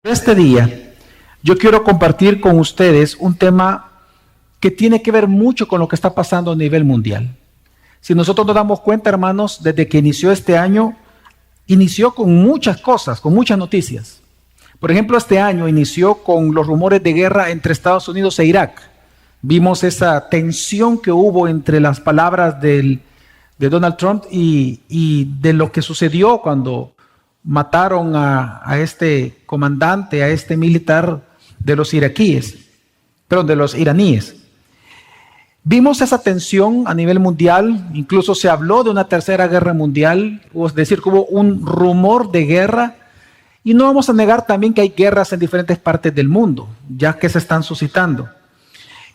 Este día yo quiero compartir con ustedes un tema que tiene que ver mucho con lo que está pasando a nivel mundial. Si nosotros nos damos cuenta, hermanos, desde que inició este año, inició con muchas cosas, con muchas noticias. Por ejemplo, este año inició con los rumores de guerra entre Estados Unidos e Irak. Vimos esa tensión que hubo entre las palabras de Donald Trump y de lo que sucedió cuando mataron a este comandante, a este militar de los de los iraníes. Vimos esa tensión a nivel mundial, incluso se habló de una tercera guerra mundial, es decir, que hubo un rumor de guerra, y no vamos a negar también que hay guerras en diferentes partes del mundo, ya que se están suscitando.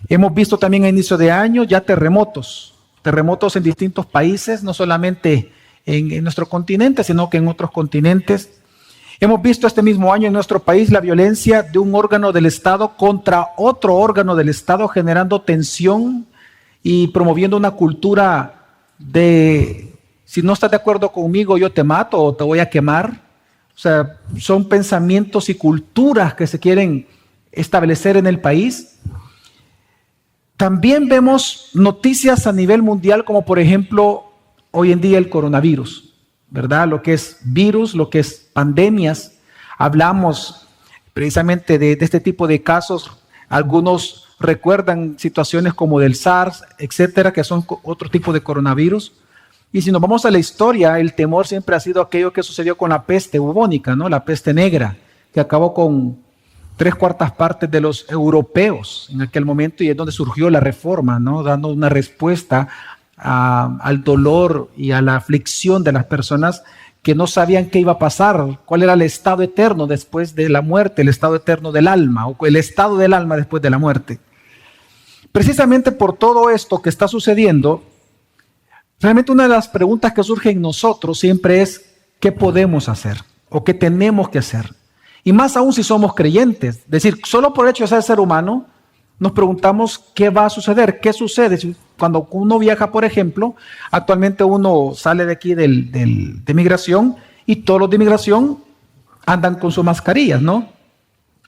Hemos visto también a inicio de año ya terremotos en distintos países, no solamente en nuestro continente, sino que en otros continentes. Hemos visto este mismo año en nuestro país la violencia de un órgano del Estado contra otro órgano del Estado, generando tensión y promoviendo una cultura de, si no estás de acuerdo conmigo, yo te mato o te voy a quemar. O sea, son pensamientos y culturas que se quieren establecer en el país. También vemos noticias a nivel mundial, como por ejemplo, hoy en día el coronavirus, ¿verdad? Lo que es virus, lo que es pandemias. Hablamos precisamente de este tipo de casos. Algunos recuerdan situaciones como del SARS, etcétera, que son otro tipo de coronavirus. Y si nos vamos a la historia, el temor siempre ha sido aquello que sucedió con la peste bubónica, ¿no? La peste negra, que acabó con 3/4 partes de los europeos en aquel momento, y es donde surgió la Reforma, ¿no? Dando una respuesta al dolor y a la aflicción de las personas que no sabían qué iba a pasar, cuál era el estado eterno después de la muerte, el estado eterno del alma, o el estado del alma después de la muerte. Precisamente por todo esto que está sucediendo, realmente una de las preguntas que surge en nosotros siempre es: ¿qué podemos hacer? ¿O qué tenemos que hacer? Y más aún si somos creyentes, es decir, solo por el hecho de ser ser humano, nos preguntamos qué va a suceder, qué sucede. Cuando uno viaja, por ejemplo, actualmente uno sale de aquí de migración y todos los de migración andan con sus mascarillas, ¿no?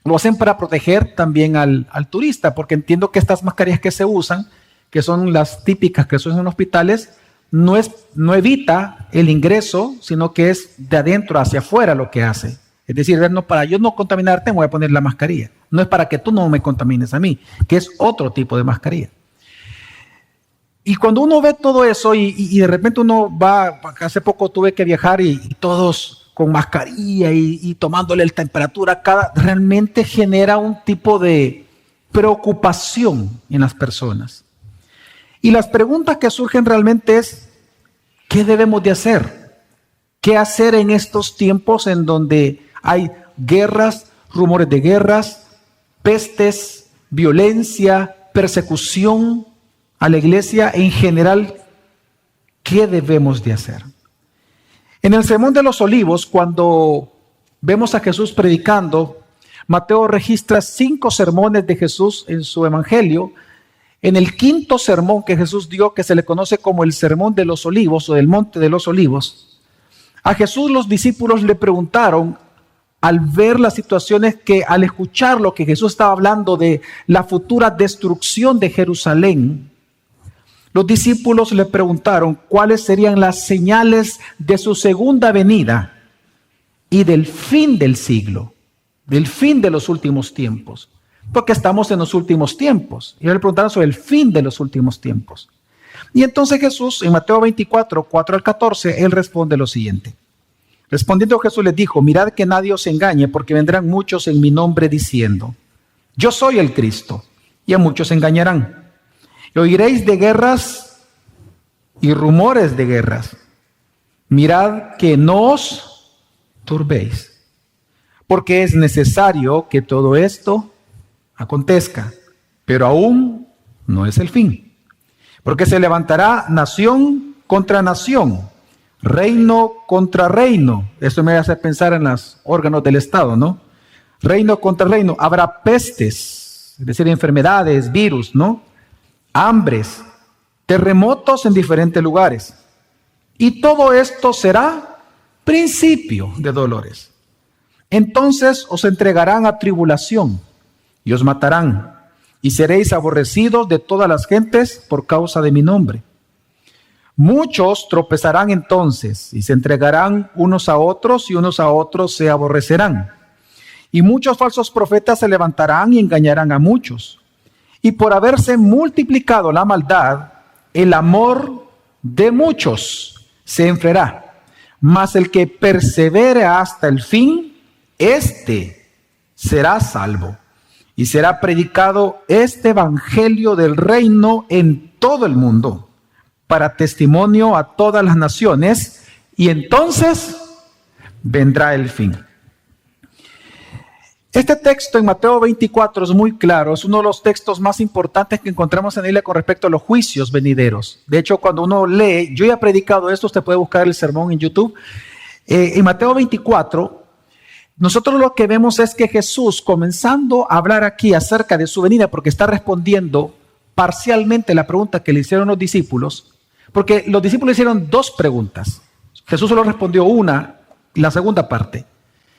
Lo hacen para proteger también al turista, porque entiendo que estas mascarillas que se usan, que son las típicas que se usan en hospitales, no evita el ingreso, sino que es de adentro hacia afuera lo que hace. Es decir, no, para yo no contaminarte me voy a poner la mascarilla. No es para que tú no me contamines a mí, que es otro tipo de mascarilla. Y cuando uno ve todo eso y de repente uno va, hace poco tuve que viajar y todos con mascarilla y tomándole la temperatura, realmente genera un tipo de preocupación en las personas. Y las preguntas que surgen realmente es: ¿qué debemos de hacer? ¿Qué hacer en estos tiempos en donde hay guerras, rumores de guerras, pestes, violencia, persecución a la iglesia en general? ¿Qué debemos de hacer? En el Sermón de los Olivos, cuando vemos a Jesús predicando, Mateo registra 5 sermones de Jesús en su evangelio. En el 5º sermón que Jesús dio, que se le conoce como el Sermón de los Olivos o del Monte de los Olivos, a Jesús los discípulos le preguntaron, al ver las situaciones que, al escuchar lo que Jesús estaba hablando de la futura destrucción de Jerusalén, los discípulos le preguntaron cuáles serían las señales de su segunda venida y del fin del siglo, del fin de los últimos tiempos, porque estamos en los últimos tiempos. Y le preguntaron sobre el fin de los últimos tiempos. Y entonces Jesús, en Mateo 24, 4 al 14, él responde lo siguiente. Respondiendo Jesús les dijo: mirad que nadie os engañe, porque vendrán muchos en mi nombre diciendo: yo soy el Cristo, y a muchos engañarán. Y oiréis de guerras y rumores de guerras. Mirad que no os turbéis, porque es necesario que todo esto acontezca, pero aún no es el fin. Porque se levantará nación contra nación, reino contra reino. Esto me hace pensar en los órganos del Estado, ¿no? Reino contra reino. Habrá pestes, es decir, enfermedades, virus, ¿no? Hambres, terremotos en diferentes lugares. Y todo esto será principio de dolores. Entonces os entregarán a tribulación y os matarán, y seréis aborrecidos de todas las gentes por causa de mi nombre. Muchos tropezarán entonces y se entregarán unos a otros, y unos a otros se aborrecerán. Y muchos falsos profetas se levantarán y engañarán a muchos. Y por haberse multiplicado la maldad, el amor de muchos se enfriará. Mas el que persevere hasta el fin, éste será salvo. Y será predicado este evangelio del reino en todo el mundo, para testimonio a todas las naciones, y entonces vendrá el fin. Este texto en Mateo 24 es muy claro, es uno de los textos más importantes que encontramos en la Biblia con respecto a los juicios venideros. De hecho, cuando uno lee, yo ya he predicado esto, usted puede buscar el sermón en YouTube. En Mateo 24, nosotros lo que vemos es que Jesús, comenzando a hablar aquí acerca de su venida, porque está respondiendo parcialmente la pregunta que le hicieron los discípulos, porque los discípulos hicieron dos preguntas. Jesús solo respondió una, y la segunda parte.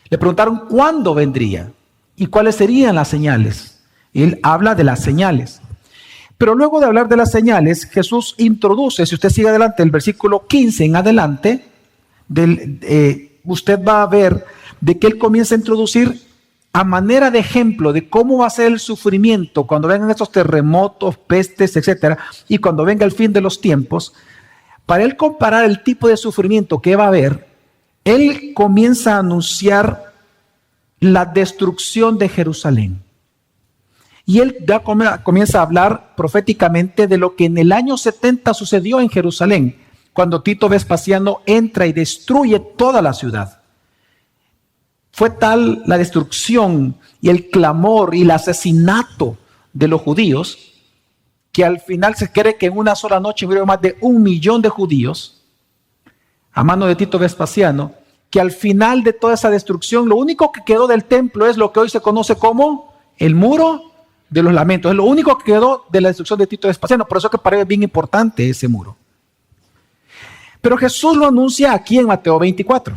Le preguntaron cuándo vendría y cuáles serían las señales. Él habla de las señales. Pero luego de hablar de las señales, Jesús introduce, si usted sigue adelante, el versículo 15 en adelante, usted va a ver de que él comienza a introducir a manera de ejemplo de cómo va a ser el sufrimiento cuando vengan estos terremotos, pestes, etcétera, y cuando venga el fin de los tiempos. Para él comparar el tipo de sufrimiento que va a haber, él comienza a anunciar la destrucción de Jerusalén. Y él ya comienza a hablar proféticamente de lo que en el año 70 sucedió en Jerusalén, cuando Tito Vespasiano entra y destruye toda la ciudad. Fue tal la destrucción y el clamor y el asesinato de los judíos, que al final se cree que en una sola noche murieron más de 1 millón de judíos a mano de Tito Vespasiano, que al final de toda esa destrucción, lo único que quedó del templo es lo que hoy se conoce como el muro de los lamentos. Es lo único que quedó de la destrucción de Tito Vespasiano. Por eso es que parece bien importante ese muro. Pero Jesús lo anuncia aquí en Mateo 24.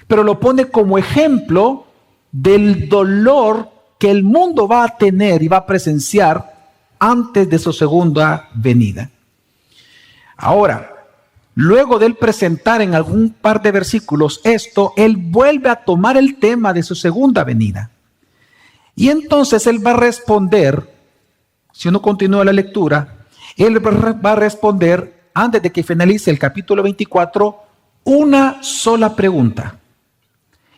Pero lo pone como ejemplo del dolor que el mundo va a tener y va a presenciar antes de su segunda venida. Ahora, luego de él presentar en algún par de versículos esto, él vuelve a tomar el tema de su segunda venida. Y entonces él va a responder, si uno continúa la lectura, él va a responder, antes de que finalice el capítulo 24, una sola pregunta.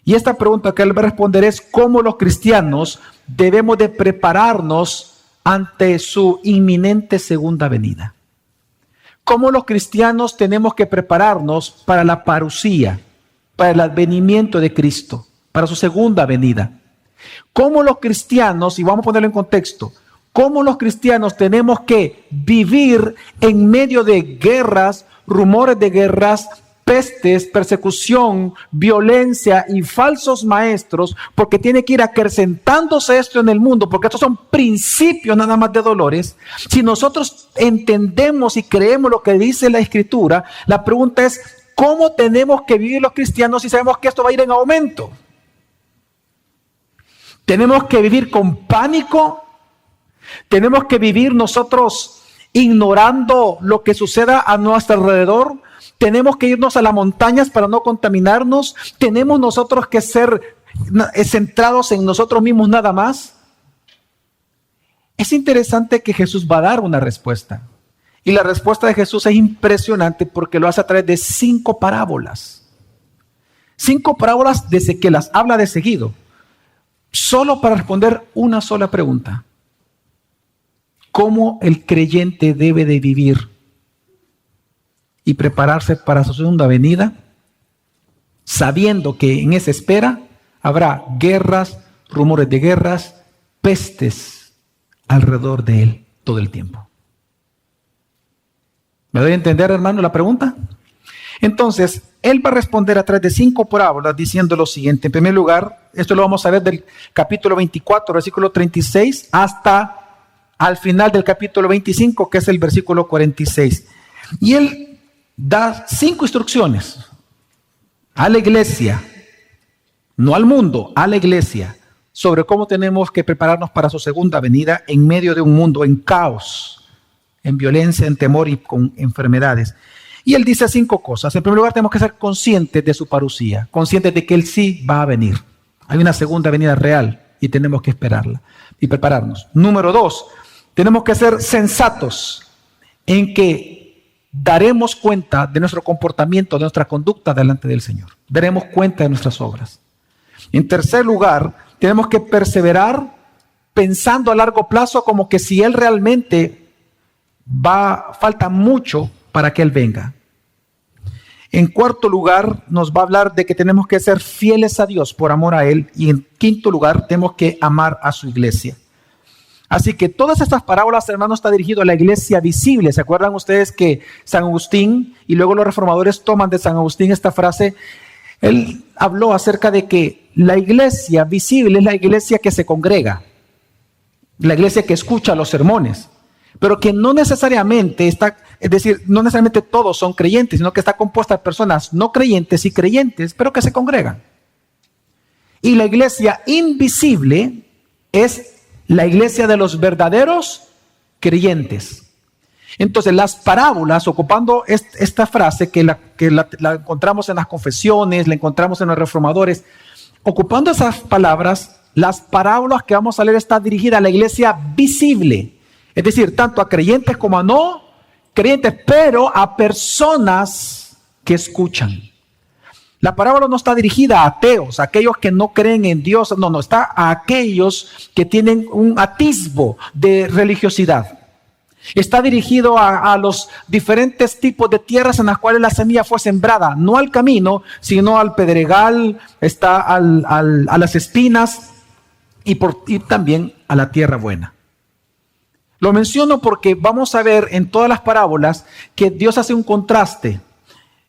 Y esta pregunta que él va a responder es cómo los cristianos debemos de prepararnos ante su inminente segunda venida. Cómo los cristianos tenemos que prepararnos para la parusía, para el advenimiento de Cristo, para su segunda venida. Cómo los cristianos, y vamos a ponerlo en contexto, cómo los cristianos tenemos que vivir en medio de guerras, rumores de guerras, pestes, persecución, violencia y falsos maestros, porque tiene que ir acrecentándose esto en el mundo, porque estos son principios nada más de dolores. Si nosotros entendemos y creemos lo que dice la Escritura, la pregunta es, ¿cómo tenemos que vivir los cristianos si sabemos que esto va a ir en aumento? ¿Tenemos que vivir con pánico? ¿Tenemos que vivir nosotros ignorando lo que suceda a nuestro alrededor? ¿Tenemos que irnos a las montañas para no contaminarnos? ¿Tenemos nosotros que ser centrados en nosotros mismos nada más? Es interesante que Jesús va a dar una respuesta. Y la respuesta de Jesús es impresionante porque lo hace a través de 5 parábolas. 5 parábolas desde que las habla de seguido. Solo para responder una sola pregunta. ¿Cómo el creyente debe de vivir y prepararse para su segunda venida, sabiendo que en esa espera habrá guerras, rumores de guerras, pestes alrededor de él todo el tiempo? ¿Me doy a entender, hermano, la pregunta? Entonces, él va a responder a través de 5 parábolas diciendo lo siguiente. En primer lugar, esto lo vamos a ver del capítulo 24, versículo 36, hasta al final del capítulo 25, que es el versículo 46. Y él da 5 instrucciones a la iglesia, no al mundo, a la iglesia, sobre cómo tenemos que prepararnos para su segunda venida en medio de un mundo en caos, en violencia, en temor y con enfermedades. Y él dice 5 cosas. En primer lugar, tenemos que ser conscientes de su parusía, conscientes de que él sí va a venir. Hay una segunda venida real y tenemos que esperarla y prepararnos. Número 2, tenemos que ser sensatos en que daremos cuenta de nuestro comportamiento, de nuestra conducta delante del Señor. Daremos cuenta de nuestras obras. En tercer lugar, tenemos que perseverar pensando a largo plazo como que si Él realmente falta mucho para que Él venga. En cuarto lugar, nos va a hablar de que tenemos que ser fieles a Dios por amor a Él. Y en quinto lugar, tenemos que amar a su iglesia. Así que todas estas parábolas, hermanos, está dirigido a la iglesia visible. ¿Se acuerdan ustedes que San Agustín y luego los reformadores toman de San Agustín esta frase? Él habló acerca de que la iglesia visible es la iglesia que se congrega, la iglesia que escucha los sermones, pero que no necesariamente está, es decir, no necesariamente todos son creyentes, sino que está compuesta de personas no creyentes y creyentes, pero que se congregan. Y la iglesia invisible es la iglesia de los verdaderos creyentes. Entonces, las parábolas, ocupando esta frase que la encontramos en las confesiones, la encontramos en los reformadores, ocupando esas palabras, las parábolas que vamos a leer están dirigidas a la iglesia visible. Es decir, tanto a creyentes como a no creyentes, pero a personas que escuchan. La parábola no está dirigida a ateos, a aquellos que no creen en Dios, no, está a aquellos que tienen un atisbo de religiosidad. Está dirigido a los diferentes tipos de tierras en las cuales la semilla fue sembrada, no al camino, sino al pedregal, está a las espinas y también a la tierra buena. Lo menciono porque vamos a ver en todas las parábolas que Dios hace un contraste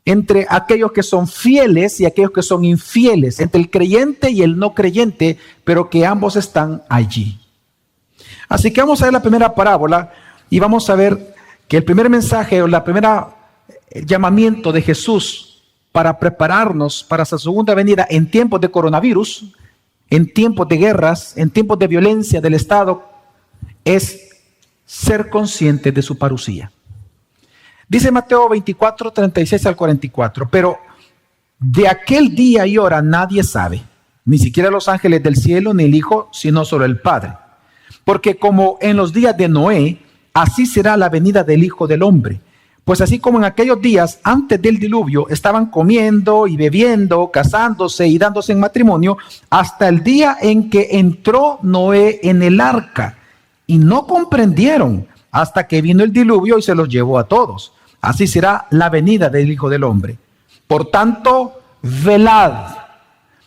entre aquellos que son fieles y aquellos que son infieles, entre el creyente y el no creyente, pero que ambos están allí. Así que vamos a ver la primera parábola y vamos a ver que el primer mensaje o la primera llamamiento de Jesús para prepararnos para su segunda venida en tiempos de coronavirus, en tiempos de guerras, en tiempos de violencia del Estado, es ser consciente de su parusía. Dice Mateo 24, 36 al 44, pero de aquel día y hora nadie sabe, ni siquiera los ángeles del cielo, ni el Hijo, sino solo el Padre. Porque como en los días de Noé, así será la venida del Hijo del Hombre. Pues así como en aquellos días antes del diluvio estaban comiendo y bebiendo, casándose y dándose en matrimonio, hasta el día en que entró Noé en el arca. Y no comprendieron hasta que vino el diluvio y se los llevó a todos. Así será la venida del Hijo del Hombre. Por tanto, velad,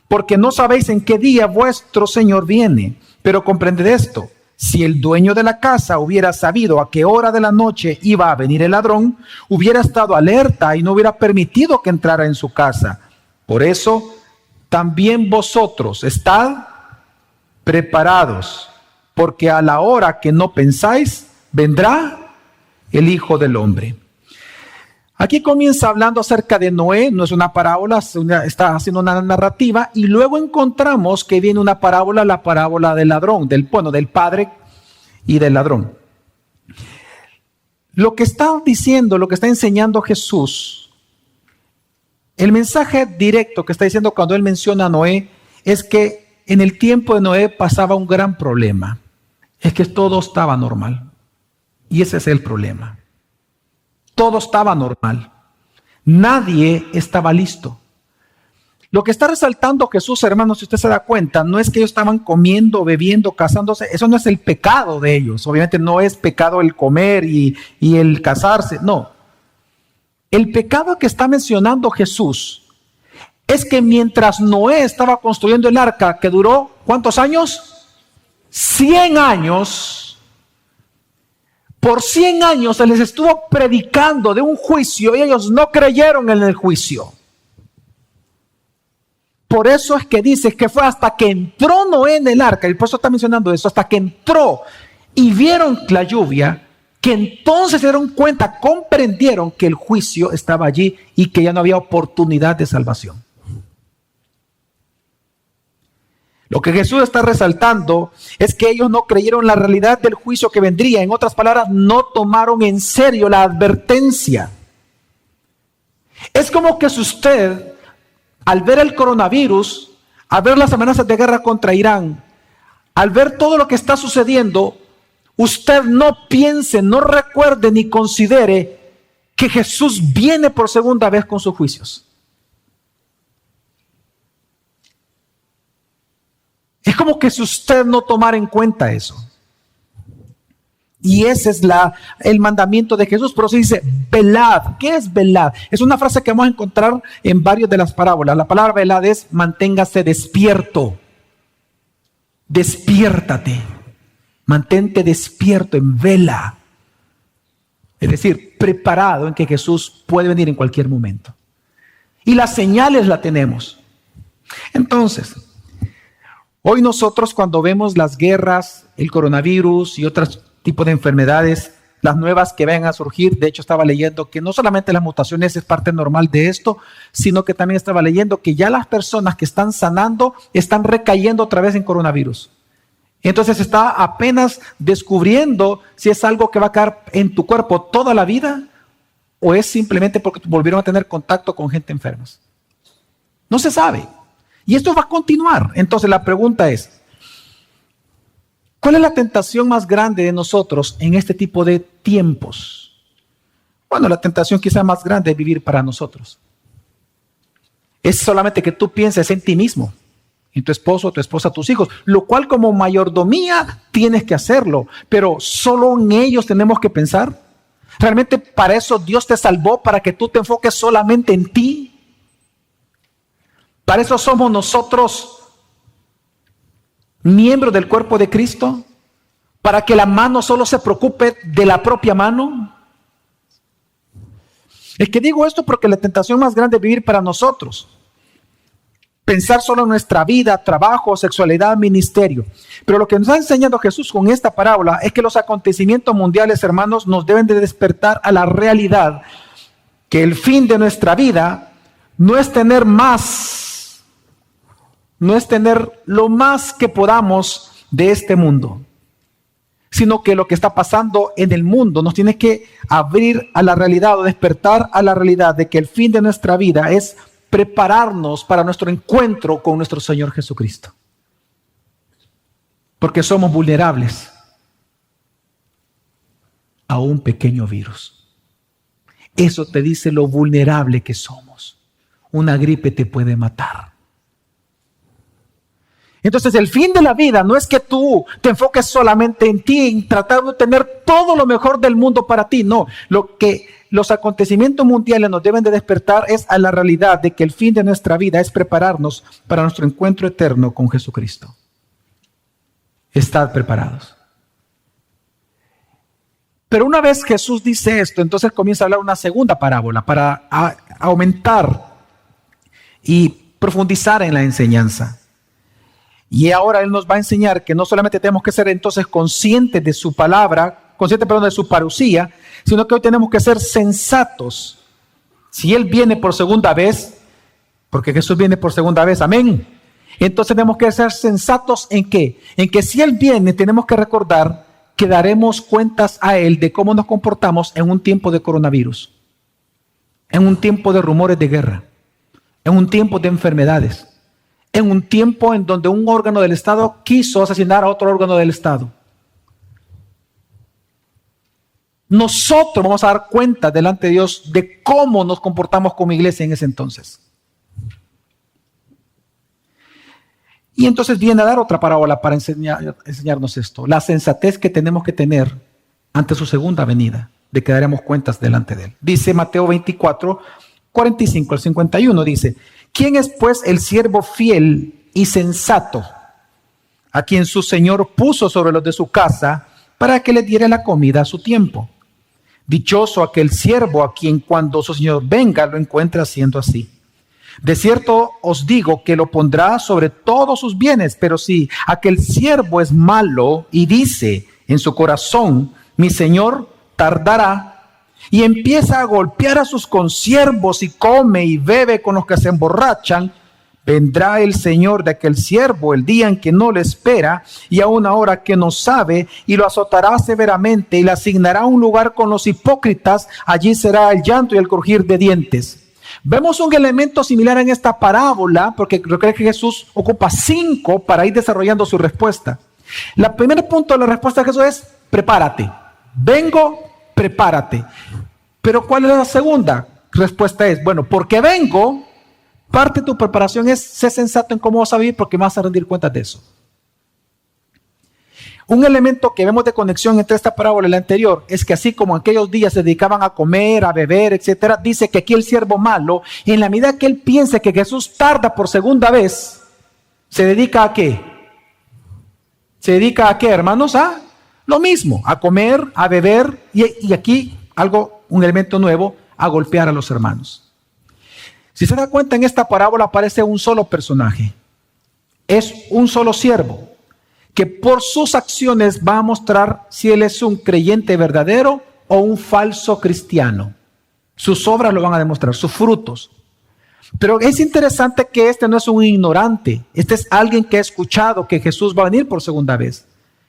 porque no sabéis en qué día vuestro Señor viene. Pero comprended esto, si el dueño de la casa hubiera sabido a qué hora de la noche iba a venir el ladrón, hubiera estado alerta y no hubiera permitido que entrara en su casa. Por eso, también vosotros estad preparados, porque a la hora que no pensáis, vendrá el Hijo del Hombre. Aquí comienza hablando acerca de Noé, no es una parábola, está haciendo una narrativa, y luego encontramos que viene una parábola, la parábola del ladrón, del padre y del ladrón. Lo que está diciendo, lo que está enseñando Jesús, el mensaje directo que está diciendo cuando él menciona a Noé, es que en el tiempo de Noé pasaba un gran problema, es que todo estaba normal, y ese es el problema. Todo estaba normal. Nadie estaba listo. Lo que está resaltando Jesús, hermanos, si usted se da cuenta, no es que ellos estaban comiendo, bebiendo, casándose. Eso no es el pecado de ellos. Obviamente no es pecado el comer y el casarse. No. El pecado que está mencionando Jesús es que mientras Noé estaba construyendo el arca, que duró, ¿cuántos años? 100 años. Por 100 años se les estuvo predicando de un juicio y ellos no creyeron en el juicio. Por eso es que dice que fue hasta que entró Noé en el arca, y por eso está mencionando eso, hasta que entró y vieron la lluvia, que entonces se dieron cuenta, comprendieron que el juicio estaba allí y que ya no había oportunidad de salvación. Lo que Jesús está resaltando es que ellos no creyeron la realidad del juicio que vendría. En otras palabras, no tomaron en serio la advertencia. Es como que si usted, al ver el coronavirus, al ver las amenazas de guerra contra Irán, al ver todo lo que está sucediendo, usted no piense, no recuerde ni considere que Jesús viene por segunda vez con sus juicios. Es como que si usted no tomara en cuenta eso. Y ese es el mandamiento de Jesús. Pero se dice, velad. ¿Qué es velad? Es una frase que vamos a encontrar en varias de las parábolas. La palabra velad es manténgase despierto. Despiértate. Mantente despierto, en vela. Es decir, preparado en que Jesús puede venir en cualquier momento. Y las señales las tenemos. Entonces, hoy nosotros cuando vemos las guerras, el coronavirus y otros tipos de enfermedades, las nuevas que van a surgir, de hecho estaba leyendo que no solamente las mutaciones es parte normal de esto, sino que también estaba leyendo que ya las personas que están sanando están recayendo otra vez en coronavirus. Entonces está apenas descubriendo si es algo que va a quedar en tu cuerpo toda la vida o es simplemente porque volvieron a tener contacto con gente enferma. No se sabe. Y esto va a continuar. Entonces la pregunta es, ¿cuál es la tentación más grande de nosotros en este tipo de tiempos? Bueno, la tentación quizá más grande es vivir para nosotros. Es solamente que tú pienses en ti mismo, en tu esposo, tu esposa, tus hijos, lo cual como mayordomía tienes que hacerlo, pero solo en ellos tenemos que pensar. ¿Realmente para eso Dios te salvó, para que tú te enfoques solamente en ti? Para eso somos nosotros miembros del cuerpo de Cristo, para que la mano solo se preocupe de la propia mano. Es que digo esto porque la tentación más grande es vivir para nosotros. Pensar solo en nuestra vida, trabajo, sexualidad, ministerio. Pero lo que nos está enseñando Jesús con esta parábola es que los acontecimientos mundiales, hermanos, nos deben de despertar a la realidad que el fin de nuestra vida no es tener más, no es tener lo más que podamos de este mundo, sino que lo que está pasando en el mundo nos tiene que abrir a la realidad o despertar a la realidad de que el fin de nuestra vida es prepararnos para nuestro encuentro con nuestro Señor Jesucristo. Porque somos vulnerables a un pequeño virus. Eso te dice lo vulnerable que somos. Una gripe te puede matar. Entonces el fin de la vida no es que tú te enfoques solamente en ti, en tratar de tener todo lo mejor del mundo para ti. No, lo que los acontecimientos mundiales nos deben de despertar es a la realidad de que el fin de nuestra vida es prepararnos para nuestro encuentro eterno con Jesucristo. Estad preparados. Pero una vez Jesús dice esto, entonces comienza a hablar una segunda parábola para aumentar y profundizar en la enseñanza. Y ahora Él nos va a enseñar que no solamente tenemos que ser entonces conscientes de su palabra, de su parucía, sino que hoy tenemos que ser sensatos. Si Él viene por segunda vez, porque Jesús viene por segunda vez, amén. Entonces tenemos que ser sensatos ¿en qué? En que si Él viene, tenemos que recordar que daremos cuentas a Él de cómo nos comportamos en un tiempo de coronavirus, en un tiempo de rumores de guerra, en un tiempo de enfermedades, en un tiempo en donde un órgano del Estado quiso asesinar a otro órgano del Estado. Nosotros vamos a dar cuenta delante de Dios de cómo nos comportamos como iglesia en ese entonces. Y entonces viene a dar otra parábola para enseñarnos esto. La sensatez que tenemos que tener ante su segunda venida, de que daremos cuentas delante de Él. Dice Mateo 24, 45 al 51, dice: ¿Quién es pues el siervo fiel y sensato, a quien su señor puso sobre los de su casa para que le diera la comida a su tiempo. Dichoso aquel siervo a quien cuando su señor venga lo encuentre haciendo así. De cierto os digo que lo pondrá sobre todos sus bienes, pero si aquel siervo es malo y dice en su corazón, mi señor tardará, y empieza a golpear a sus consiervos y come y bebe con los que se emborrachan, vendrá el señor de aquel siervo el día en que no le espera y a una hora que no sabe, y lo azotará severamente y le asignará un lugar con los hipócritas. Allí será el llanto y el crujir de dientes. Vemos un elemento similar en esta parábola, porque creo que Jesús ocupa 5 para ir desarrollando su respuesta. El primer punto de la respuesta de Jesús es: prepárate. Vengo, prepárate. Pero ¿cuál es la segunda respuesta? Es, bueno, porque vengo, parte de tu preparación es ser sensato en cómo vas a vivir, porque vas a rendir cuentas de eso. Un elemento que vemos de conexión entre esta parábola y la anterior es que así como aquellos días se dedicaban a comer, a beber, etcétera, dice que aquí el siervo malo, en la medida que él piense que Jesús tarda por segunda vez, ¿se dedica a qué? ¿Se dedica a qué, hermanos? A lo mismo, a comer, a beber y aquí un elemento nuevo, a golpear a los hermanos. Si se da cuenta, en esta parábola aparece un solo personaje. Es un solo siervo que por sus acciones va a mostrar si él es un creyente verdadero o un falso cristiano. Sus obras lo van a demostrar, sus frutos. Pero es interesante que este no es un ignorante. Este es alguien que ha escuchado que Jesús va a venir por segunda vez.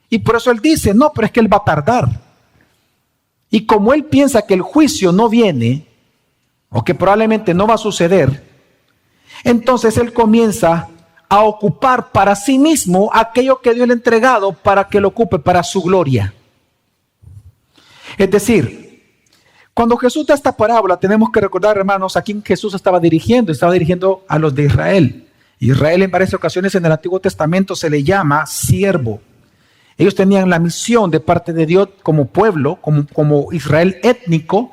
Y por eso él dice, no, pero es que él va a tardar. Y como él piensa que el juicio no viene, o que probablemente no va a suceder, entonces él comienza a ocupar para sí mismo aquello que Dios le ha entregado para que lo ocupe para su gloria. Es decir, cuando Jesús da esta parábola, tenemos que recordar, hermanos, a quién Jesús estaba dirigiendo. Estaba dirigiendo a los de Israel. Israel en varias ocasiones en el Antiguo Testamento se le llama siervo. Ellos tenían la misión de parte de Dios como pueblo, como Israel étnico.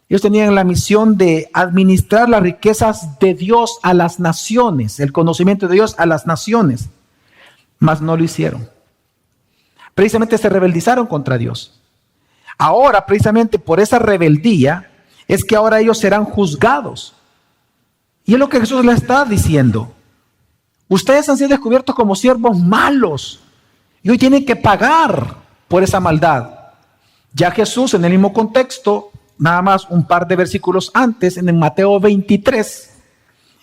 Ellos tenían la misión de administrar las riquezas de Dios a las naciones, el conocimiento de Dios a las naciones, mas no lo hicieron. Precisamente se rebeldizaron contra Dios. Ahora, precisamente por esa rebeldía, es que ahora ellos serán juzgados. Y es lo que Jesús les está diciendo. Ustedes han sido descubiertos como siervos malos y hoy tienen que pagar por esa maldad. Ya Jesús, en el mismo contexto, nada más un par de versículos antes, en el Mateo 23,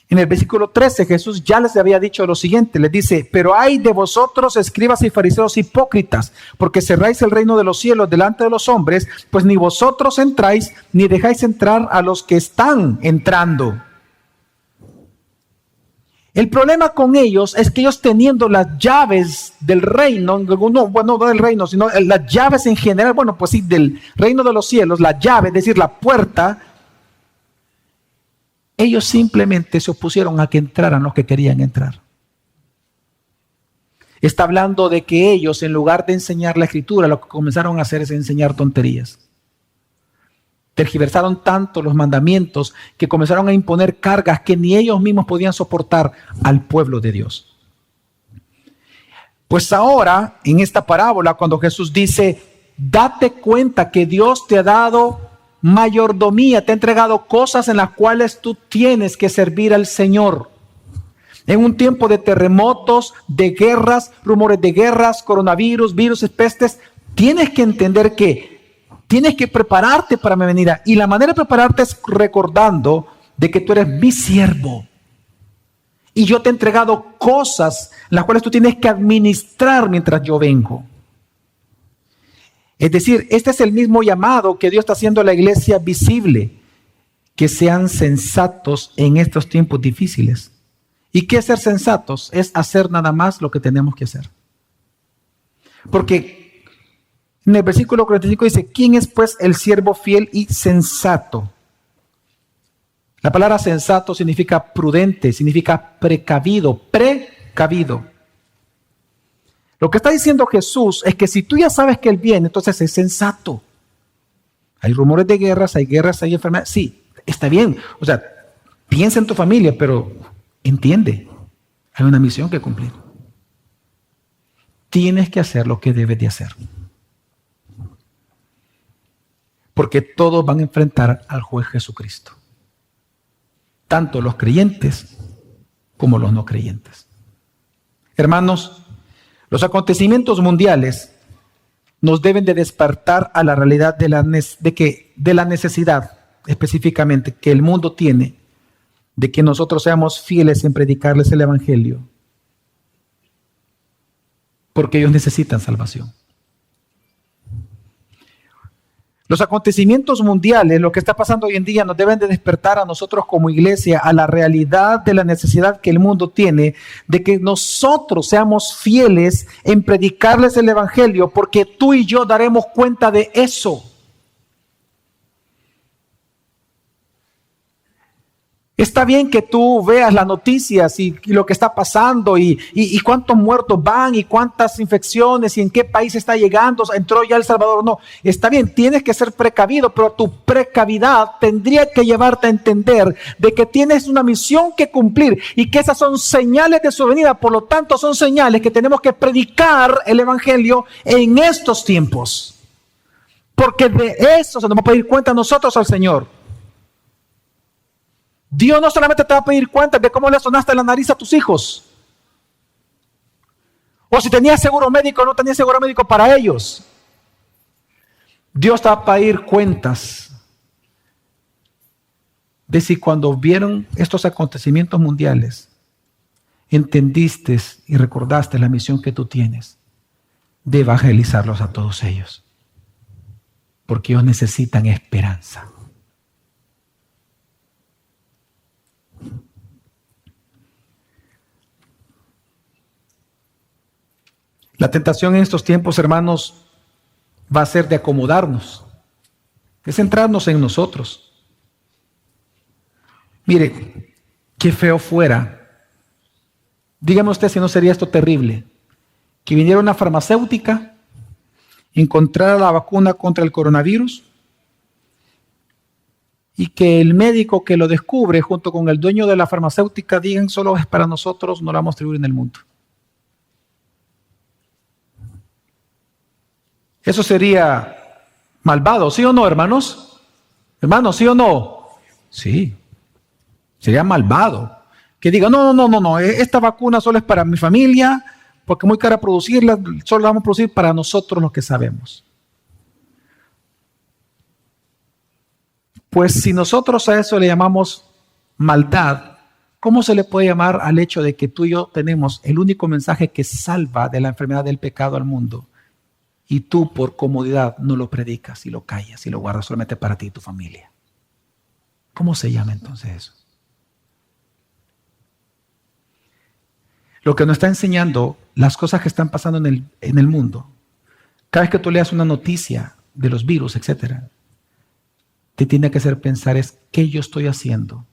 en el versículo 13, Jesús ya les había dicho lo siguiente, les dice, pero ay de vosotros, escribas y fariseos hipócritas, porque cerráis el reino de los cielos delante de los hombres, pues ni vosotros entráis, ni dejáis entrar a los que están entrando. El problema con ellos es que ellos teniendo las llaves del reino, no del reino, sino las llaves en general, bueno, pues sí, del reino de los cielos, la llave, es decir, la puerta, ellos simplemente se opusieron a que entraran los que querían entrar. Está hablando de que ellos, en lugar de enseñar la escritura, lo que comenzaron a hacer es enseñar tonterías. Tergiversaron tanto los mandamientos que comenzaron a imponer cargas que ni ellos mismos podían soportar al pueblo de Dios. Pues ahora, en esta parábola, cuando Jesús dice, date cuenta que Dios te ha dado mayordomía, te ha entregado cosas en las cuales tú tienes que servir al Señor. En un tiempo de terremotos, de guerras, rumores de guerras, coronavirus, virus, pestes, tienes que entender que tienes que prepararte para mi venida. Y la manera de prepararte es recordando de que tú eres mi siervo. Y yo te he entregado cosas las cuales tú tienes que administrar mientras yo vengo. Es decir, este es el mismo llamado que Dios está haciendo a la iglesia visible. Que sean sensatos en estos tiempos difíciles. ¿Y qué es ser sensatos? Es hacer nada más lo que tenemos que hacer. Porque en el versículo 45 dice, ¿quién es pues el siervo fiel y sensato? La palabra sensato significa prudente, significa precavido. Lo que está diciendo Jesús es que si tú ya sabes que Él viene, entonces es sensato. Hay rumores de guerras, hay enfermedades. Sí, está bien. O sea, piensa en tu familia, pero entiende, hay una misión que cumplir. Tienes que hacer lo que debes de hacer. Porque todos van a enfrentar al juez Jesucristo. Tanto los creyentes como los no creyentes. Hermanos, los acontecimientos mundiales nos deben de despertar a la realidad de la necesidad específicamente que el mundo tiene de que nosotros seamos fieles en predicarles el Evangelio, porque ellos necesitan salvación. Los acontecimientos mundiales, lo que está pasando hoy en día, nos deben de despertar a nosotros como iglesia a la realidad de la necesidad que el mundo tiene de que nosotros seamos fieles en predicarles el Evangelio, porque tú y yo daremos cuenta de eso. Está bien que tú veas las noticias y lo que está pasando y cuántos muertos van y cuántas infecciones y en qué país está llegando, entró ya El Salvador o no. Está bien, tienes que ser precavido, pero tu precavidad tendría que llevarte a entender de que tienes una misión que cumplir y que esas son señales de su venida. Por lo tanto, son señales que tenemos que predicar el Evangelio en estos tiempos. Porque de eso se nos va a pedir cuenta nosotros al Señor. Dios no solamente te va a pedir cuentas de cómo le sonaste la nariz a tus hijos. O si tenías seguro médico o no tenías seguro médico para ellos. Dios te va a pedir cuentas de si cuando vieron estos acontecimientos mundiales, entendiste y recordaste la misión que tú tienes de evangelizarlos a todos ellos. Porque ellos necesitan esperanza. La tentación en estos tiempos, hermanos, va a ser de acomodarnos, de centrarnos en nosotros. Mire, qué feo fuera. Dígame usted si no sería esto terrible, que viniera una farmacéutica, encontrara la vacuna contra el coronavirus y que el médico que lo descubre junto con el dueño de la farmacéutica digan solo es para nosotros, no la vamos a distribuir en el mundo. Eso sería malvado, ¿sí o no, hermanos? Hermanos, ¿sí o no? Sí, sería malvado. Que diga, no, esta vacuna solo es para mi familia, porque es muy cara producirla, solo la vamos a producir para nosotros los que sabemos. Pues si nosotros a eso le llamamos maldad, ¿cómo se le puede llamar al hecho de que tú y yo tenemos el único mensaje que salva de la enfermedad del pecado al mundo? Y tú por comodidad no lo predicas y lo callas y lo guardas solamente para ti y tu familia. ¿Cómo se llama entonces eso? Lo que nos está enseñando las cosas que están pasando en el mundo. Cada vez que tú leas una noticia de los virus, etcétera, te tiene que hacer pensar es qué yo estoy haciendo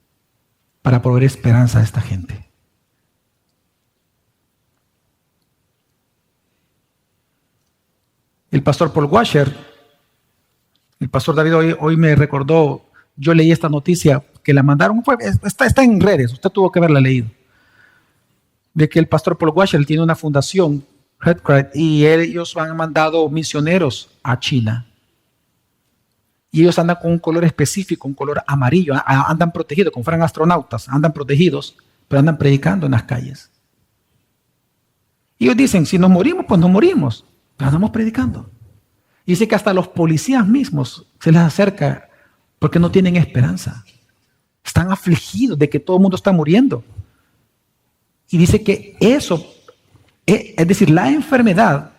para proveer esperanza a esta gente. El pastor Paul Washer, el pastor David hoy me recordó, yo leí esta noticia que la mandaron, está en redes, usted tuvo que haberla leído, de que el pastor Paul Washer tiene una fundación, Redcry, y ellos han mandado misioneros a China. Y ellos andan con un color específico, un color amarillo, andan protegidos, como fueran astronautas, andan protegidos, pero andan predicando en las calles. Y ellos dicen, si nos morimos, pues nos morimos. Pero andamos predicando. Y dice que hasta los policías mismos se les acerca porque no tienen esperanza. Están afligidos de que todo el mundo está muriendo. Y dice que eso, es decir, la enfermedad,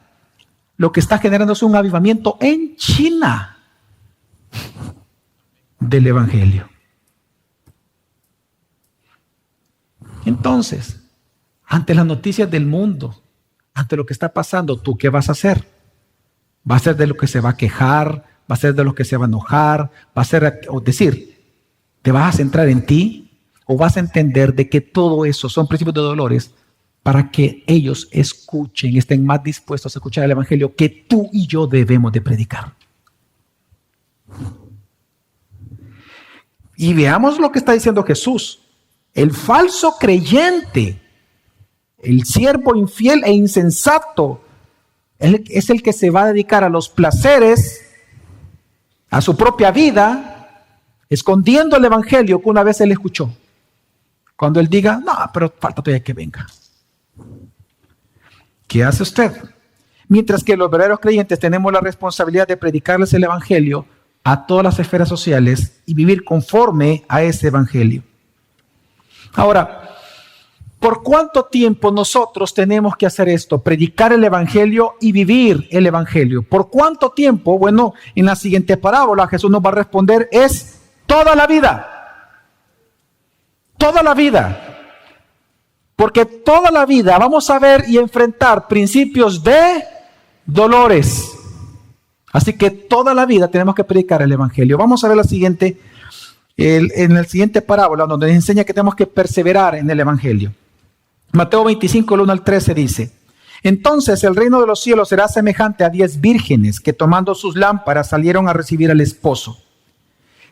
lo que está generando es un avivamiento en China del Evangelio. Entonces, ante las noticias del mundo, ante lo que está pasando, ¿tú qué vas a hacer? ¿Va a ser de lo que se va a quejar? ¿Va a ser de lo que se va a enojar? ¿Va a ser, o decir, te vas a centrar en ti? ¿O vas a entender de que todo eso son principios de dolores para que ellos escuchen, estén más dispuestos a escuchar el Evangelio que tú y yo debemos de predicar? Y veamos lo que está diciendo Jesús. El falso creyente, el siervo infiel e insensato, es el que se va a dedicar a los placeres a su propia vida, escondiendo el evangelio que una vez él escuchó. Cuando él diga, no, pero falta todavía que venga. ¿Qué hace usted? Mientras que los verdaderos creyentes tenemos la responsabilidad de predicarles el evangelio a todas las esferas sociales y vivir conforme a ese evangelio. Ahora, ¿por cuánto tiempo nosotros tenemos que hacer esto? Predicar el evangelio y vivir el evangelio. ¿Por cuánto tiempo? Bueno, en la siguiente parábola Jesús nos va a responder, es toda la vida. Toda la vida. Porque toda la vida vamos a ver y enfrentar principios de dolores. Así que toda la vida tenemos que predicar el evangelio. Vamos a ver la siguiente, en la siguiente parábola, donde nos enseña que tenemos que perseverar en el evangelio. Mateo 25, el 1 al 13 dice: entonces el reino de los cielos será semejante a 10 vírgenes que tomando sus lámparas salieron a recibir al esposo.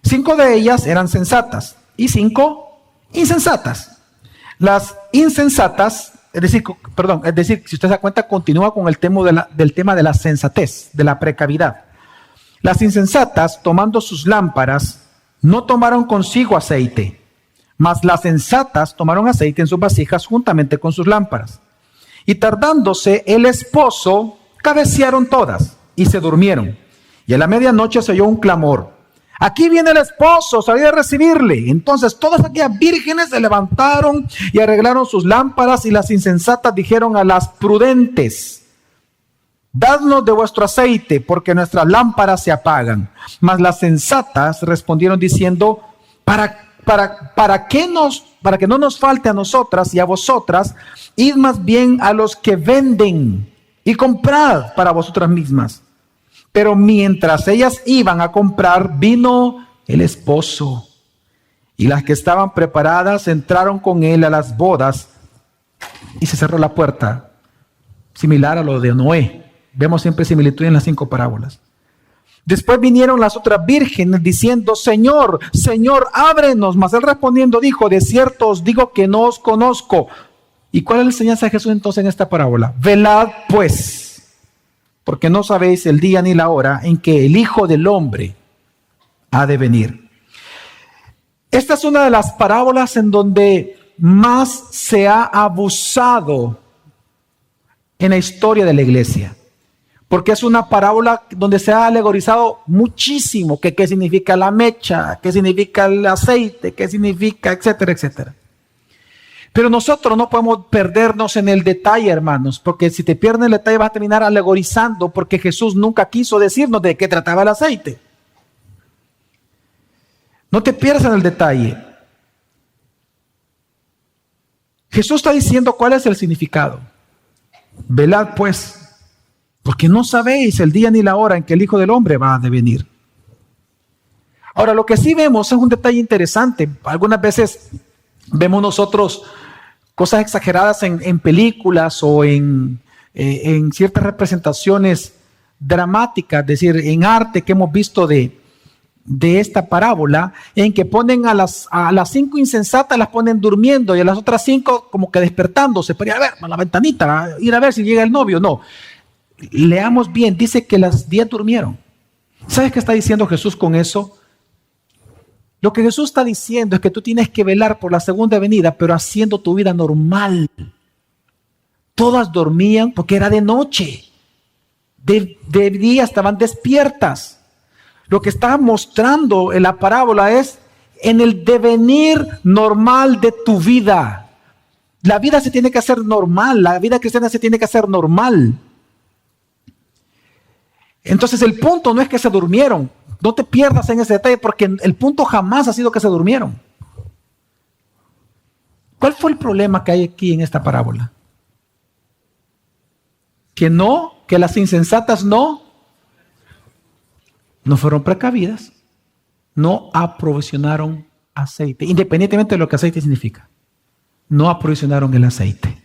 5 de ellas eran sensatas y 5 insensatas. Las insensatas, es decir, si usted se da cuenta, continúa con el tema de la sensatez, de la precavidad. Las insensatas, tomando sus lámparas, no tomaron consigo aceite, mas las sensatas tomaron aceite en sus vasijas juntamente con sus lámparas. Y tardándose el esposo, cabecearon todas y se durmieron. Y a la medianoche se oyó un clamor: aquí viene el esposo, salid a recibirle. Entonces todas aquellas vírgenes se levantaron y arreglaron sus lámparas, y las insensatas dijeron a las prudentes: dadnos de vuestro aceite, porque nuestras lámparas se apagan. Mas las sensatas respondieron diciendo: para que no nos falte a nosotras y a vosotras, id más bien a los que venden y comprad para vosotras mismas. Pero mientras ellas iban a comprar, vino el esposo, y las que estaban preparadas entraron con él a las bodas, y se cerró la puerta, similar a lo de Noé. Vemos siempre similitud en las 5 parábolas. Después vinieron las otras vírgenes diciendo: Señor, Señor, ábrenos. Mas él respondiendo dijo: de cierto os digo que no os conozco. ¿Y cuál es la enseñanza de Jesús entonces en esta parábola? Velad pues, porque no sabéis el día ni la hora en que el Hijo del Hombre ha de venir. Esta es una de las parábolas en donde más se ha abusado en la historia de la iglesia, porque es una parábola donde se ha alegorizado muchísimo, que qué significa la mecha, qué significa el aceite, qué significa, etcétera, etcétera. Pero nosotros no podemos perdernos en el detalle, hermanos, porque si te pierdes el detalle vas a terminar alegorizando, porque Jesús nunca quiso decirnos de qué trataba el aceite. No te pierdas en el detalle. Jesús está diciendo cuál es el significado. Velad pues, porque no sabéis el día ni la hora en que el Hijo del Hombre va a venir. Ahora, lo que sí vemos es un detalle interesante. Algunas veces vemos nosotros cosas exageradas en películas o en ciertas representaciones dramáticas, es decir, en arte que hemos visto de esta parábola, en que ponen a las 5 insensatas, las ponen durmiendo, y a las otras 5 como que despertándose para ir a ver a la ventanita, ir a ver si llega el novio. No, leamos bien, dice que las 10 durmieron. ¿Sabes qué está diciendo Jesús con eso? Lo que Jesús está diciendo es que tú tienes que velar por la segunda venida, pero haciendo tu vida normal. Todas dormían porque era de noche. De día estaban despiertas. Lo que está mostrando en la parábola es en el devenir normal de tu vida. La vida se tiene que hacer normal. La vida cristiana se tiene que hacer normal. Entonces el punto no es que se durmieron. No te pierdas en ese detalle, porque el punto jamás ha sido que se durmieron. ¿Cuál fue el problema que hay aquí en esta parábola? Que las insensatas no fueron precavidas, no aprovisionaron aceite, independientemente de lo que aceite significa. No aprovisionaron el aceite.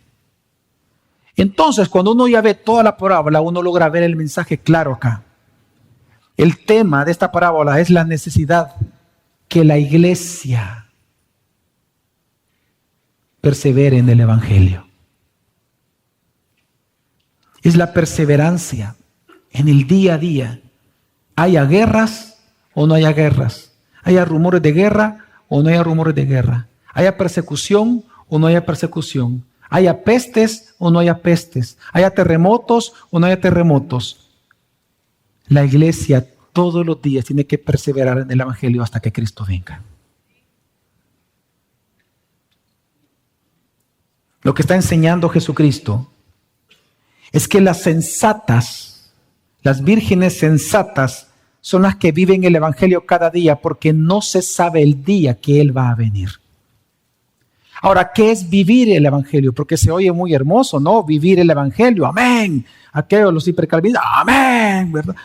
Entonces, cuando uno ya ve toda la parábola, uno logra ver el mensaje claro acá. El tema de esta parábola es la necesidad que la iglesia persevere en el evangelio. Es la perseverancia en el día a día. Haya guerras o no haya guerras, haya rumores de guerra o no haya rumores de guerra, haya persecución o no haya persecución, haya pestes o no haya pestes, haya terremotos o no haya terremotos. La iglesia todos los días tiene que perseverar en el Evangelio hasta que Cristo venga. Lo que está enseñando Jesucristo es que las sensatas, las vírgenes sensatas, son las que viven el Evangelio cada día porque no se sabe el día que Él va a venir. Ahora, ¿qué es vivir el Evangelio? Porque se oye muy hermoso, ¿no? Vivir el Evangelio, amén. Aquellos los hipercalvinistas, amén, ¿verdad?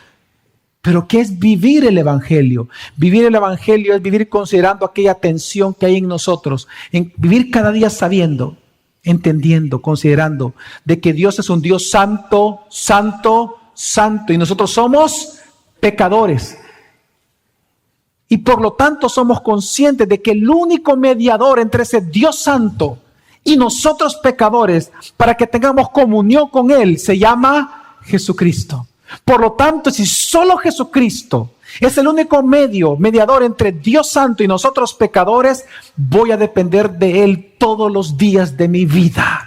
Pero ¿qué es vivir el Evangelio? Vivir el Evangelio es vivir considerando aquella tensión que hay en nosotros, en vivir cada día sabiendo, entendiendo, considerando de que Dios es un Dios santo, santo, santo, y nosotros somos pecadores. Y por lo tanto somos conscientes de que el único mediador entre ese Dios santo y nosotros pecadores, para que tengamos comunión con Él, se llama Jesucristo. Por lo tanto, si solo Jesucristo es el único mediador entre Dios santo y nosotros pecadores, voy a depender de Él todos los días de mi vida.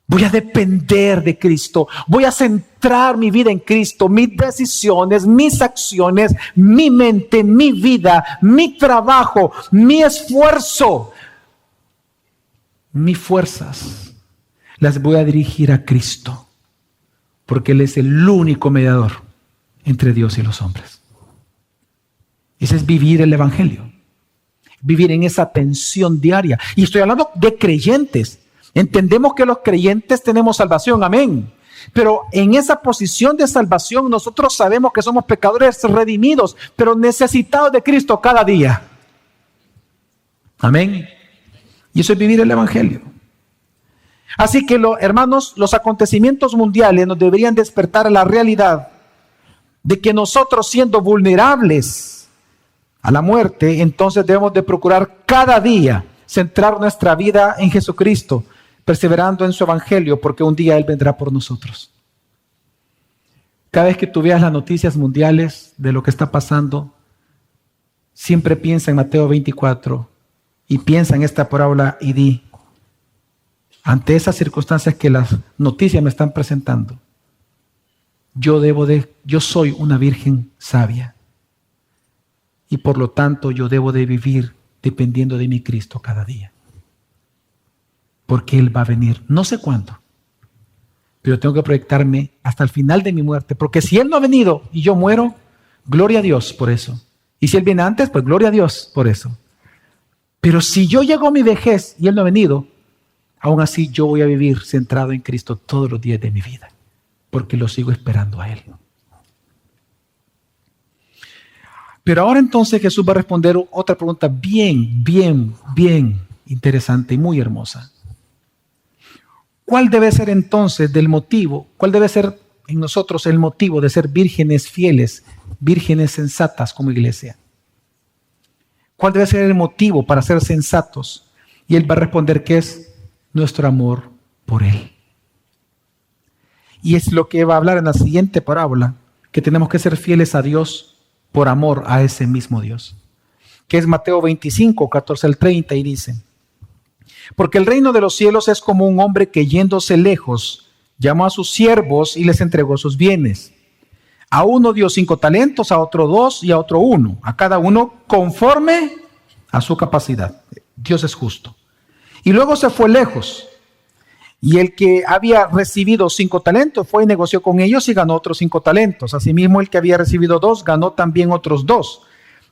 Voy a depender de Cristo, voy a centrar mi vida en Cristo, mis decisiones, mis acciones, mi mente, mi vida, mi trabajo, mi esfuerzo, mis fuerzas, las voy a dirigir a Cristo, porque Él es el único mediador entre Dios y los hombres. Ese es vivir el Evangelio, vivir en esa tensión diaria. Y estoy hablando de creyentes. Entendemos que los creyentes tenemos salvación, amén. Pero en esa posición de salvación nosotros sabemos que somos pecadores redimidos, pero necesitados de Cristo cada día. Amén. Y eso es vivir el Evangelio. Así que, hermanos, los acontecimientos mundiales nos deberían despertar a la realidad de que nosotros, siendo vulnerables a la muerte, entonces debemos de procurar cada día centrar nuestra vida en Jesucristo, perseverando en su Evangelio, porque un día Él vendrá por nosotros. Cada vez que tú veas las noticias mundiales de lo que está pasando, siempre piensa en Mateo 24 y piensa en esta parábola y di, ante esas circunstancias que las noticias me están presentando, yo soy una virgen sabia y por lo tanto yo debo de vivir dependiendo de mi Cristo cada día. Porque Él va a venir, no sé cuándo, pero tengo que proyectarme hasta el final de mi muerte, porque si Él no ha venido y yo muero, gloria a Dios por eso. Y si Él viene antes, pues gloria a Dios por eso. Pero si yo llego a mi vejez y Él no ha venido, aún así yo voy a vivir centrado en Cristo todos los días de mi vida, porque lo sigo esperando a Él. Pero ahora entonces Jesús va a responder otra pregunta bien interesante y muy hermosa. ¿Cuál debe ser entonces cuál debe ser en nosotros el motivo de ser vírgenes fieles, vírgenes sensatas como iglesia? ¿Cuál debe ser el motivo para ser sensatos? Y Él va a responder que es nuestro amor por Él. Y es lo que va a hablar en la siguiente parábola, que tenemos que ser fieles a Dios por amor a ese mismo Dios. Que es Mateo 25, 14 al 30 y dice: porque el reino de los cielos es como un hombre que yéndose lejos, llamó a sus siervos y les entregó sus bienes. A uno dio 5 talentos, a otro 2 y a otro 1, a cada uno conforme a su capacidad. Dios es justo. Y luego se fue lejos. Y el que había recibido 5 talentos fue y negoció con ellos y ganó otros 5 talentos. Asimismo, el que había recibido 2 ganó también otros 2.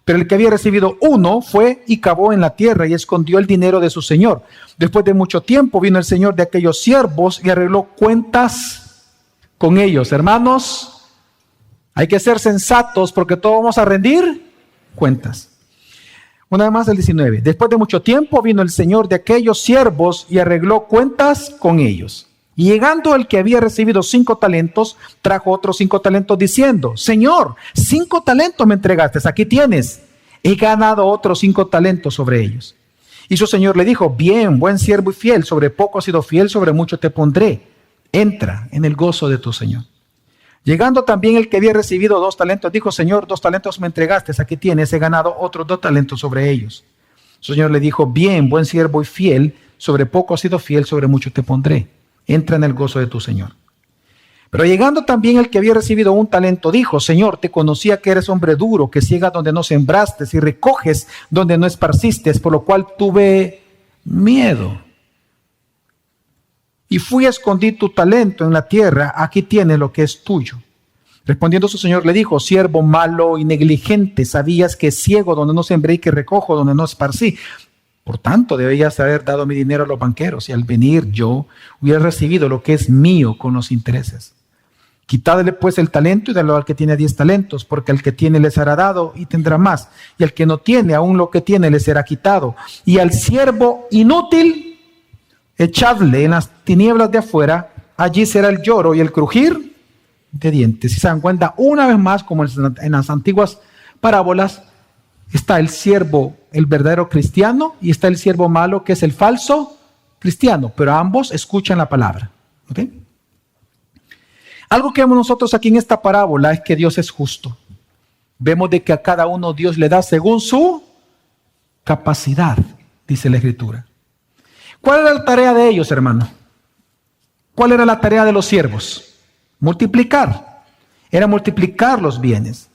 Pero el que había recibido 1 fue y cavó en la tierra y escondió el dinero de su señor. Después de mucho tiempo vino el señor de aquellos siervos y arregló cuentas con ellos. Hermanos, hay que ser sensatos porque todos vamos a rendir cuentas. Una vez más el 19. Después de mucho tiempo vino el señor de aquellos siervos y arregló cuentas con ellos. Y llegando el que había recibido 5 talentos, trajo otros 5 talentos diciendo: Señor, 5 talentos me entregaste, aquí tienes. He ganado otros 5 talentos sobre ellos. Y su señor le dijo: bien, buen siervo y fiel, sobre poco has sido fiel, sobre mucho te pondré. Entra en el gozo de tu señor. Llegando también el que había recibido 2 talentos, dijo: Señor, 2 talentos me entregaste, aquí tienes, he ganado otros 2 talentos sobre ellos. El Señor le dijo: bien, buen siervo y fiel, sobre poco has sido fiel, sobre mucho te pondré. Entra en el gozo de tu Señor. Pero llegando también el que había recibido 1 talento, dijo: Señor, te conocía que eres hombre duro, que ciegas donde no sembraste y recoges donde no esparciste, por lo cual tuve miedo. Y fui a escondí tu talento en la tierra, aquí tienes lo que es tuyo. Respondiendo su señor le dijo: siervo malo y negligente, sabías que ciego donde no sembré y que recojo donde no esparcí. Por tanto, debías haber dado mi dinero a los banqueros, y al venir yo hubiera recibido lo que es mío con los intereses. Quitadle pues el talento y dalo al que tiene 10 talentos, porque al que tiene le será dado y tendrá más, y al que no tiene, aún lo que tiene le será quitado. Y al siervo inútil, echadle en las tinieblas de afuera, allí será el lloro y el crujir de dientes. Si se dan cuenta, una vez más, como en las antiguas parábolas, está el siervo, el verdadero cristiano, y está el siervo malo, que es el falso cristiano, pero ambos escuchan la palabra. ¿Okay? Algo que vemos nosotros aquí en esta parábola es que Dios es justo. Vemos de que a cada uno Dios le da según su capacidad, dice la Escritura. ¿Cuál era la tarea de ellos, hermano? ¿Cuál era la tarea de los siervos? Multiplicar. Era multiplicar los bienes.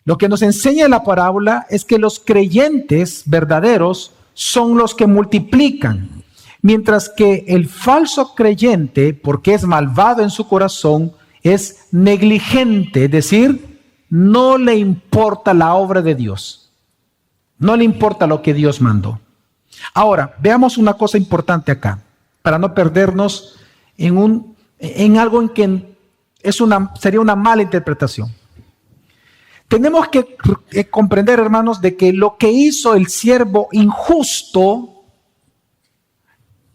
Lo que nos enseña la parábola es que los creyentes verdaderos son los que multiplican, mientras que el falso creyente, porque es malvado en su corazón, es negligente, es decir, no le importa la obra de Dios, no le importa lo que Dios mandó. Ahora, veamos una cosa importante acá, para no perdernos en algo en que sería una mala interpretación. Tenemos que comprender, hermanos, de que lo que hizo el siervo injusto,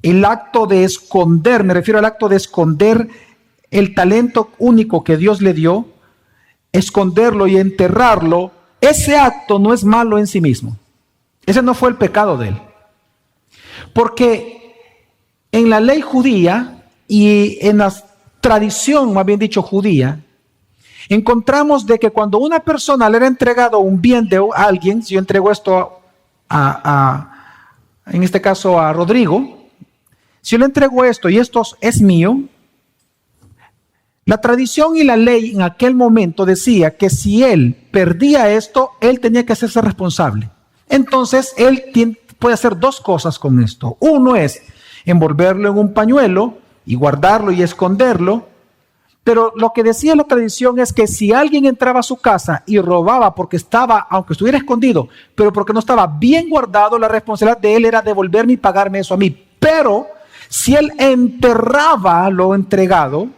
el acto de esconder, me refiero al acto de esconder el talento único que Dios le dio, esconderlo y enterrarlo, ese acto no es malo en sí mismo. Ese no fue el pecado de él. Porque en la ley judía y en la tradición, más bien dicho, judía, encontramos de que cuando una persona le era entregado un bien de alguien, si yo entrego esto en este caso a Rodrigo, si yo le entrego esto y esto es mío, la tradición y la ley en aquel momento decía que si él perdía esto, él tenía que hacerse responsable. Entonces, él puede hacer 2 cosas con esto. Uno es envolverlo en un pañuelo y guardarlo y esconderlo. Pero lo que decía la tradición es que si alguien entraba a su casa y robaba porque estaba, aunque estuviera escondido, pero porque no estaba bien guardado, la responsabilidad de él era devolverme y pagarme eso a mí. Pero si él enterraba lo entregado,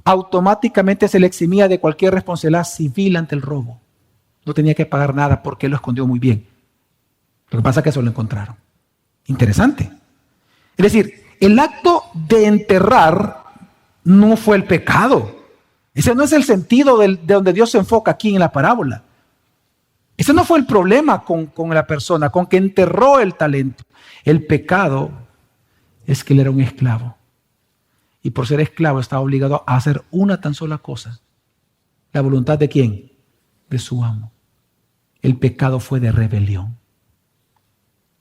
automáticamente se le eximía de cualquier responsabilidad civil ante el robo. No tenía que pagar nada porque él lo escondió muy bien. Lo que pasa es que eso lo encontraron. Interesante. Es decir, el acto de enterrar no fue el pecado. Ese no es el sentido de donde Dios se enfoca aquí en la parábola. Ese no fue el problema con la persona, con que enterró el talento. El pecado es que él era un esclavo. Y por ser esclavo estaba obligado a hacer una tan sola cosa. ¿La voluntad de quién? De su amo. El pecado fue de rebelión.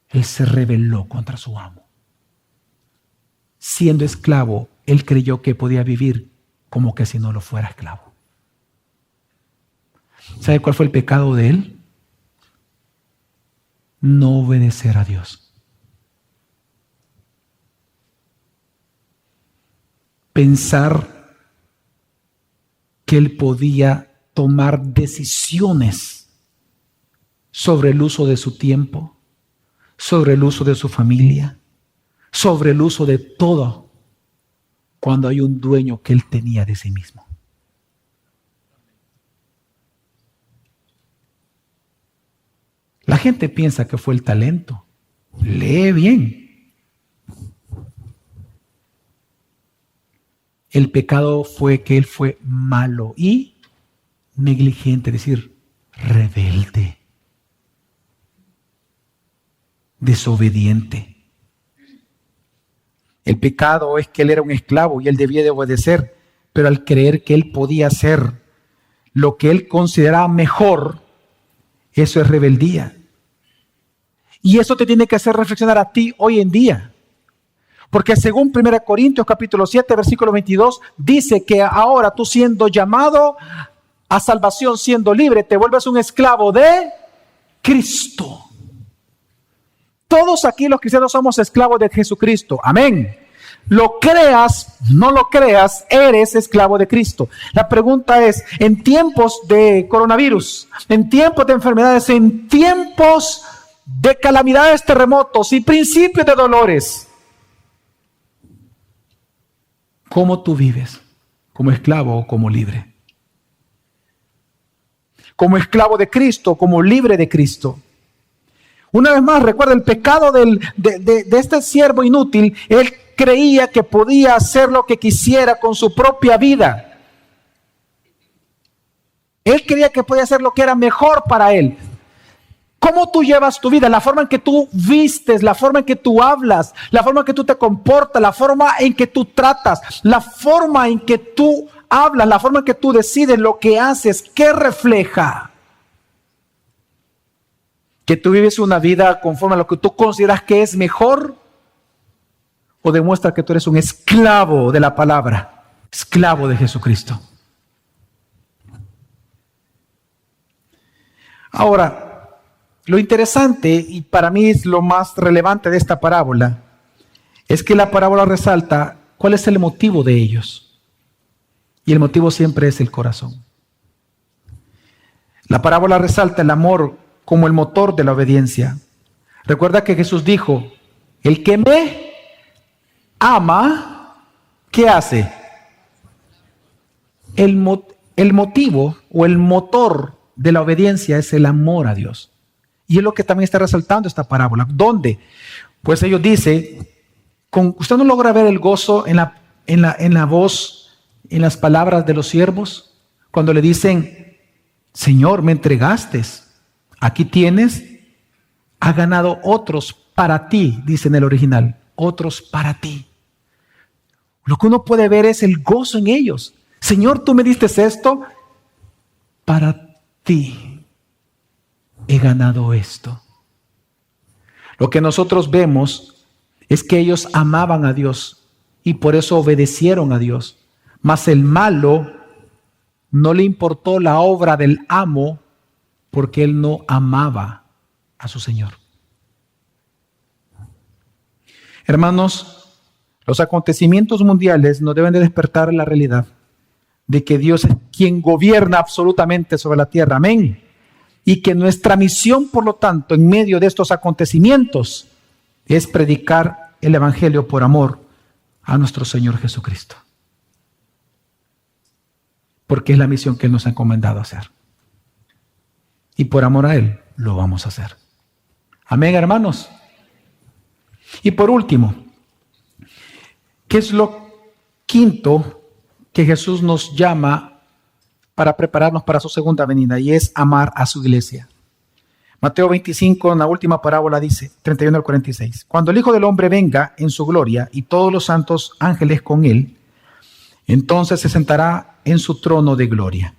Él se rebeló contra su amo. Siendo esclavo, él creyó que podía vivir como que si no lo fuera esclavo. ¿Sabe cuál fue el pecado de él? No obedecer a Dios. Pensar que él podía tomar decisiones sobre el uso de su tiempo, sobre el uso de su familia, sobre el uso de todo, cuando hay un dueño que él tenía de sí mismo. La gente piensa que fue el talento. Lee bien. El pecado fue que él fue malo y negligente, es decir, rebelde, desobediente. El pecado es que él era un esclavo y él debía de obedecer, pero al creer que él podía hacer lo que él consideraba mejor, eso es rebeldía. Y eso te tiene que hacer reflexionar a ti hoy en día. Porque según 1 Corintios capítulo 7, versículo 22, dice que ahora tú siendo llamado a salvación, siendo libre, te vuelves un esclavo de Cristo. Todos aquí los cristianos somos esclavos de Jesucristo. Amén. Lo creas, no lo creas, eres esclavo de Cristo. La pregunta es, en tiempos de coronavirus, en tiempos de enfermedades, en tiempos de calamidades, terremotos y principios de dolores, ¿cómo tú vives? ¿Como esclavo o como libre? Como esclavo de Cristo, como libre de Cristo. Una vez más, recuerda el pecado de este siervo inútil. Él creía que podía hacer lo que quisiera con su propia vida. Él creía que podía hacer lo que era mejor para él. ¿Cómo tú llevas tu vida? La forma en que tú vistes, la forma en que tú hablas, la forma en que tú te comportas, la forma en que tú tratas, la forma en que tú hablas, la forma en que tú decides lo que haces, ¿qué refleja? ¿Que tú vives una vida conforme a lo que tú consideras que es mejor? ¿O demuestra que tú eres un esclavo de la palabra, esclavo de Jesucristo? Ahora, lo interesante, y para mí es lo más relevante de esta parábola, es que la parábola resalta cuál es el motivo de ellos. Y el motivo siempre es el corazón. La parábola resalta el amor como el motor de la obediencia. Recuerda que Jesús dijo, el que me ama, ¿qué hace? El motivo o el motor de la obediencia es el amor a Dios. Y es lo que también está resaltando esta parábola. ¿Dónde? Pues ellos dicen, ¿usted no logra ver el gozo en la voz, en las palabras de los siervos? Cuando le dicen, Señor, me entregaste, aquí tienes, ha ganado otros para ti, dice en el original, otros para ti. Lo que uno puede ver es el gozo en ellos. Señor, tú me diste esto, para ti he ganado esto. Lo que nosotros vemos es que ellos amaban a Dios y por eso obedecieron a Dios. Mas el malo no le importó la obra del amo porque él no amaba a su Señor. Hermanos, los acontecimientos mundiales nos deben de despertar la realidad de que Dios es quien gobierna absolutamente sobre la tierra. Amén. Y que nuestra misión, por lo tanto, en medio de estos acontecimientos, es predicar el Evangelio por amor a nuestro Señor Jesucristo. Porque es la misión que Él nos ha encomendado hacer. Y por amor a Él, lo vamos a hacer. Amén, hermanos. Y por último, ¿qué es lo quinto que Jesús nos llama para prepararnos para su segunda venida? Y es amar a su iglesia. Mateo 25, en la última parábola, dice, 31 al 46. Cuando el Hijo del Hombre venga en su gloria y todos los santos ángeles con él, entonces se sentará en su trono de gloria.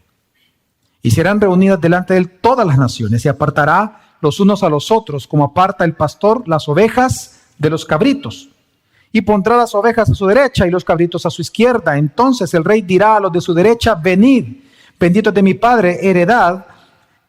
Y serán reunidas delante de él todas las naciones y apartará los unos a los otros, como aparta el pastor las ovejas de los cabritos. Y pondrá las ovejas a su derecha y los cabritos a su izquierda. Entonces el rey dirá a los de su derecha, venid, benditos de mi Padre, heredad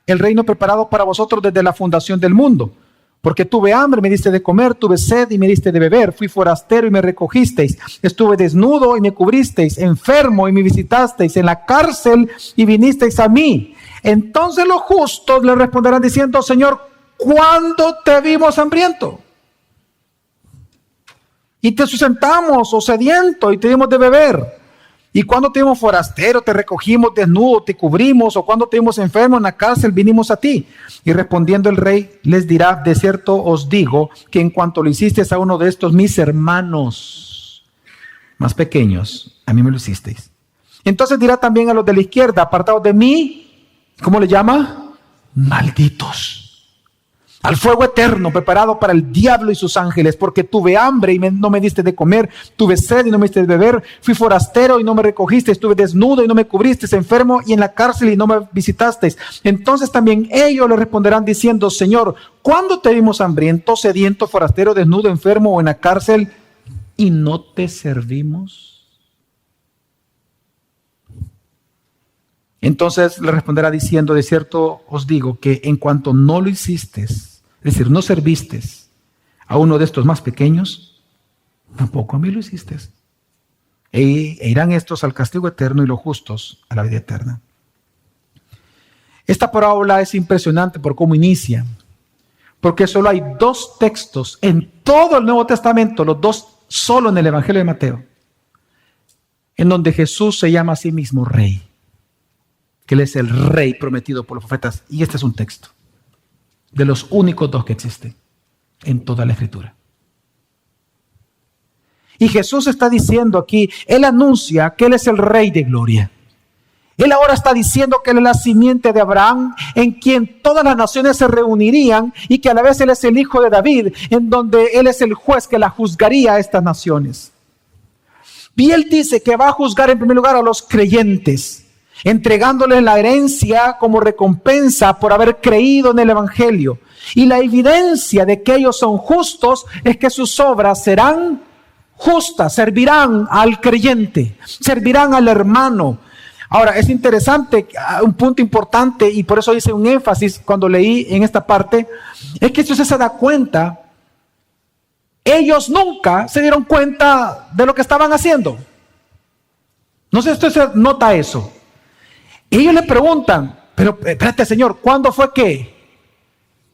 el reino preparado para vosotros desde la fundación del mundo. Porque tuve hambre, me diste de comer, tuve sed y me diste de beber, fui forastero y me recogisteis, estuve desnudo y me cubristeis, enfermo y me visitasteis, en la cárcel y vinisteis a mí. Entonces los justos le responderán diciendo, Señor, ¿cuándo te vimos hambriento? Y te sustentamos, o sediento, y te dimos de beber. Y cuando te vimos forastero, te recogimos desnudo, te cubrimos, o cuando te vimos enfermo en la cárcel, vinimos a ti. Y respondiendo el rey les dirá, de cierto os digo, que en cuanto lo hicisteis a uno de estos mis hermanos más pequeños, a mí me lo hicisteis. Entonces dirá también a los de la izquierda, apartados de mí, ¿cómo le llama? Malditos. al fuego eterno preparado para el diablo y sus ángeles, porque tuve hambre y no me diste de comer, tuve sed y no me diste de beber, fui forastero y no me recogiste, estuve desnudo y no me cubriste, enfermo y en la cárcel y no me visitasteis. Entonces también ellos le responderán diciendo: Señor, ¿cuándo te vimos hambriento, sediento, forastero, desnudo, enfermo o en la cárcel y no te servimos? Entonces le responderá diciendo: de cierto os digo que en cuanto no lo hiciste, es decir, no serviste a uno de estos más pequeños, tampoco a mí lo hiciste. E irán estos al castigo eterno y los justos a la vida eterna. Esta parábola es impresionante por cómo inicia, porque solo hay 2 textos en todo el Nuevo Testamento, los 2 solo en el Evangelio de Mateo, en donde Jesús se llama a sí mismo Rey, que Él es el Rey prometido por los profetas. Y este es un texto de los únicos 2 que existen en toda la Escritura. Y Jesús está diciendo aquí, Él anuncia que Él es el Rey de gloria. Él ahora está diciendo que Él es la simiente de Abraham, en quien todas las naciones se reunirían, y que a la vez Él es el hijo de David, en donde Él es el juez que la juzgaría a estas naciones. Y Él dice que va a juzgar en primer lugar a los creyentes, entregándoles la herencia como recompensa por haber creído en el Evangelio. Y la evidencia de que ellos son justos es que sus obras serán justas, servirán al creyente, servirán al hermano. Ahora, es interesante, un punto importante, y por eso hice un énfasis cuando leí en esta parte, es que si usted se da cuenta, ellos nunca se dieron cuenta de lo que estaban haciendo. No sé si usted nota eso. Ellos le preguntan: pero espérate, Señor, ¿cuándo fue que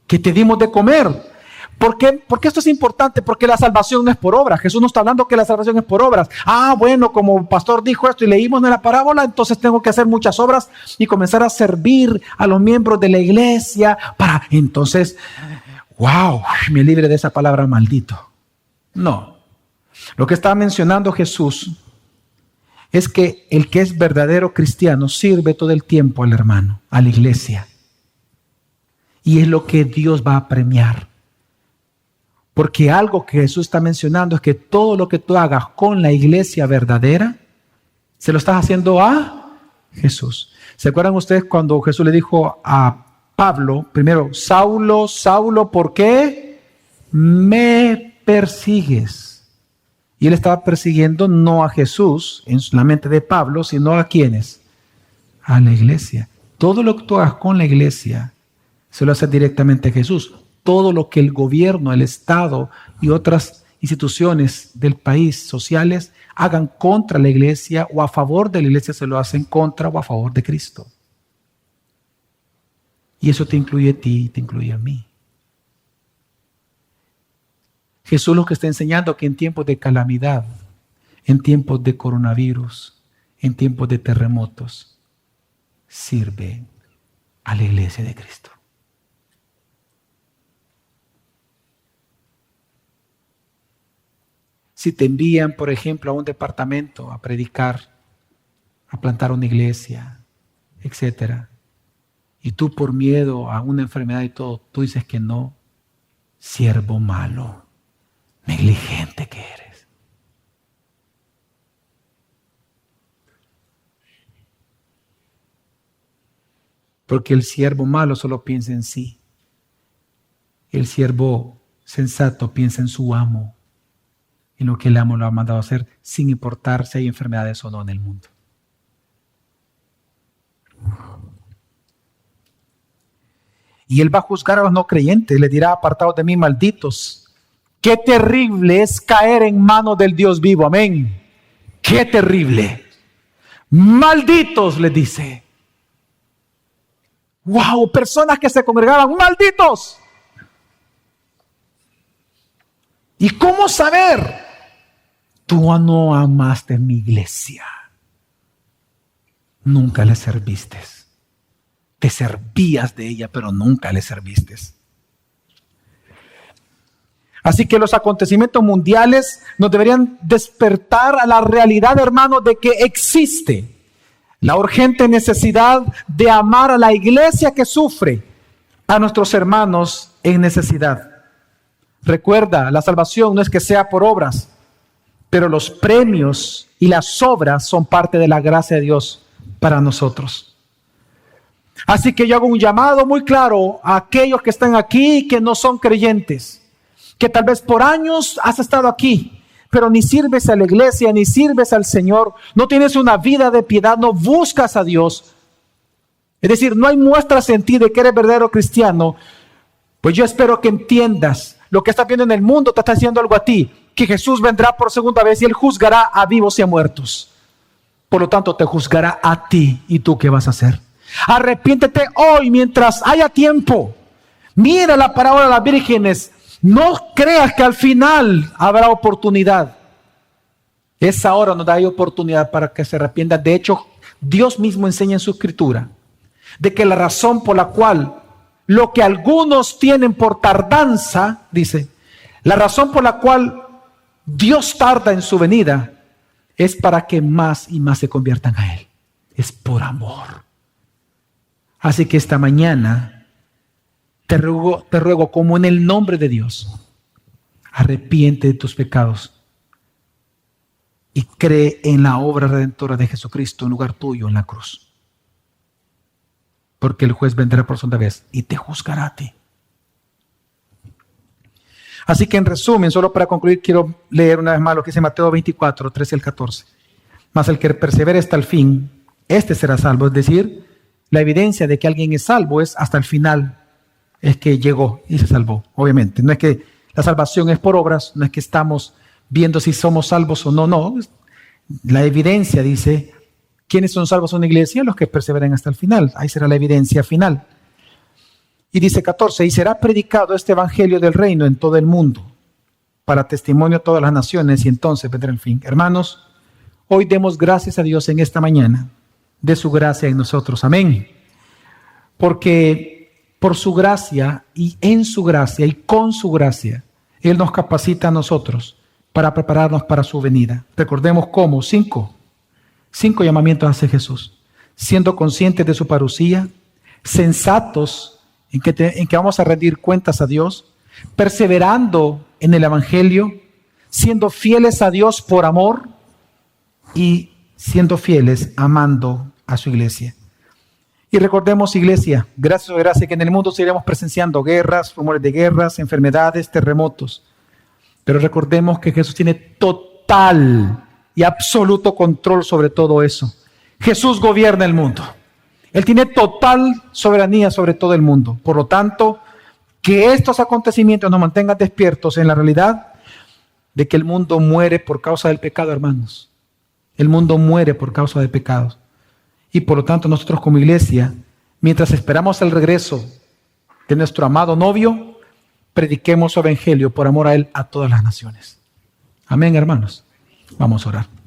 te dimos de comer? ¿Por qué? Porque esto es importante, porque la salvación no es por obras. Jesús no está hablando que la salvación es por obras. Bueno, como el pastor dijo esto y leímos en la parábola, entonces tengo que hacer muchas obras y comenzar a servir a los miembros de la iglesia para entonces, wow, me libre de esa palabra maldito. No. Lo que está mencionando Jesús es que el que es verdadero cristiano sirve todo el tiempo al hermano, a la iglesia. Y es lo que Dios va a premiar. Porque algo que Jesús está mencionando es que todo lo que tú hagas con la iglesia verdadera, se lo estás haciendo a Jesús. ¿Se acuerdan ustedes cuando Jesús le dijo a Pablo, primero: Saulo, Saulo, ¿por qué me persigues? Y él estaba persiguiendo no a Jesús en la mente de Pablo, sino a ¿quiénes? A la iglesia. Todo lo que tú hagas con la iglesia se lo hace directamente a Jesús. Todo lo que el gobierno, el Estado y otras instituciones del país sociales hagan contra la iglesia o a favor de la iglesia, se lo hacen contra o a favor de Cristo. Y eso te incluye a ti y te incluye a mí. Jesús lo que está enseñando que en tiempos de calamidad, en tiempos de coronavirus, en tiempos de terremotos, sirve a la iglesia de Cristo. Si te envían, por ejemplo, a un departamento a predicar, a plantar una iglesia, etc., y tú por miedo a una enfermedad y todo, tú dices que no, siervo malo, negligente que eres. Porque el siervo malo solo piensa en sí. El siervo sensato piensa en su amo, en lo que el amo lo ha mandado a hacer, sin importar si hay enfermedades o no en el mundo. Y Él va a juzgar a los no creyentes, le dirá: apartados de mí, malditos. Qué terrible es caer en manos del Dios vivo, amén. Qué terrible. Malditos, les dice. Wow, personas que se congregaban, malditos. ¿Y cómo saber? Tú no amaste mi iglesia. Nunca le serviste. Te servías de ella, pero nunca le serviste. Así que los acontecimientos mundiales nos deberían despertar a la realidad, hermanos, de que existe la urgente necesidad de amar a la iglesia que sufre, a nuestros hermanos en necesidad. Recuerda, la salvación no es que sea por obras, pero los premios y las obras son parte de la gracia de Dios para nosotros. Así que yo hago un llamado muy claro a aquellos que están aquí y que no son creyentes, que tal vez por años has estado aquí, pero ni sirves a la iglesia, ni sirves al Señor, no tienes una vida de piedad, no buscas a Dios. Es decir, no hay muestras en ti de que eres verdadero cristiano. Pues yo espero que entiendas lo que estás viendo en el mundo, te está haciendo algo a ti, que Jesús vendrá por segunda vez y Él juzgará a vivos y a muertos. Por lo tanto, te juzgará a ti. ¿Y tú qué vas a hacer? Arrepiéntete hoy mientras haya tiempo. Mira la parábola de las vírgenes. No creas que al final habrá oportunidad. Esa hora nos da oportunidad para que se arrepientan. De hecho, Dios mismo enseña en su escritura de que la razón por la cual lo que algunos tienen por tardanza, dice, la razón por la cual Dios tarda en su venida es para que más y más se conviertan a Él. Es por amor. Así que esta mañana te ruego como en el nombre de Dios, arrepiente de tus pecados y cree en la obra redentora de Jesucristo en lugar tuyo en la cruz. Porque el juez vendrá por segunda vez y te juzgará a ti. Así que en resumen, solo para concluir, quiero leer una vez más lo que dice Mateo 24, 13 al 14. Mas el que persevere hasta el fin, este será salvo. Es decir, la evidencia de que alguien es salvo es hasta el final, es que llegó y se salvó. Obviamente, no es que la salvación es por obras, no es que estamos viendo si somos salvos o no, no. La evidencia dice, ¿quiénes son salvos en una iglesia? Los que perseveren hasta el final. Ahí será la evidencia final. Y dice 14, y será predicado este evangelio del reino en todo el mundo, para testimonio a todas las naciones, y entonces vendrá el fin. Hermanos, hoy demos gracias a Dios en esta mañana, de su gracia en nosotros. Amén. Porque por su gracia, y en su gracia, y con su gracia, Él nos capacita a nosotros para prepararnos para su venida. Recordemos cómo, cinco llamamientos hace Jesús. Siendo conscientes de su parucía, sensatos en que vamos a rendir cuentas a Dios, perseverando en el evangelio, siendo fieles a Dios por amor y siendo fieles amando a su iglesia. Y recordemos, iglesia, gracias o gracias, que en el mundo seguiremos presenciando guerras, rumores de guerras, enfermedades, terremotos. Pero recordemos que Jesús tiene total y absoluto control sobre todo eso. Jesús gobierna el mundo. Él tiene total soberanía sobre todo el mundo. Por lo tanto, que estos acontecimientos nos mantengan despiertos en la realidad de que el mundo muere por causa del pecado, hermanos. El mundo muere por causa del pecado. Y por lo tanto, nosotros como iglesia, mientras esperamos el regreso de nuestro amado novio, prediquemos su evangelio por amor a Él a todas las naciones. Amén, hermanos. Vamos a orar.